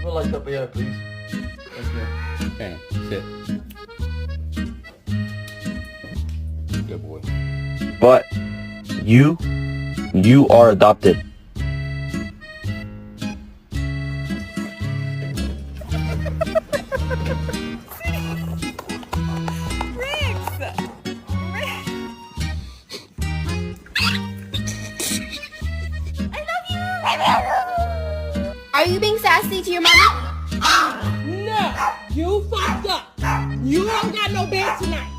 Put light up here, please. Thank you. Okay, sit. Good boy. But you are adopted. Are you being sassy to your mama? No, you fucked up. You don't got no bed tonight.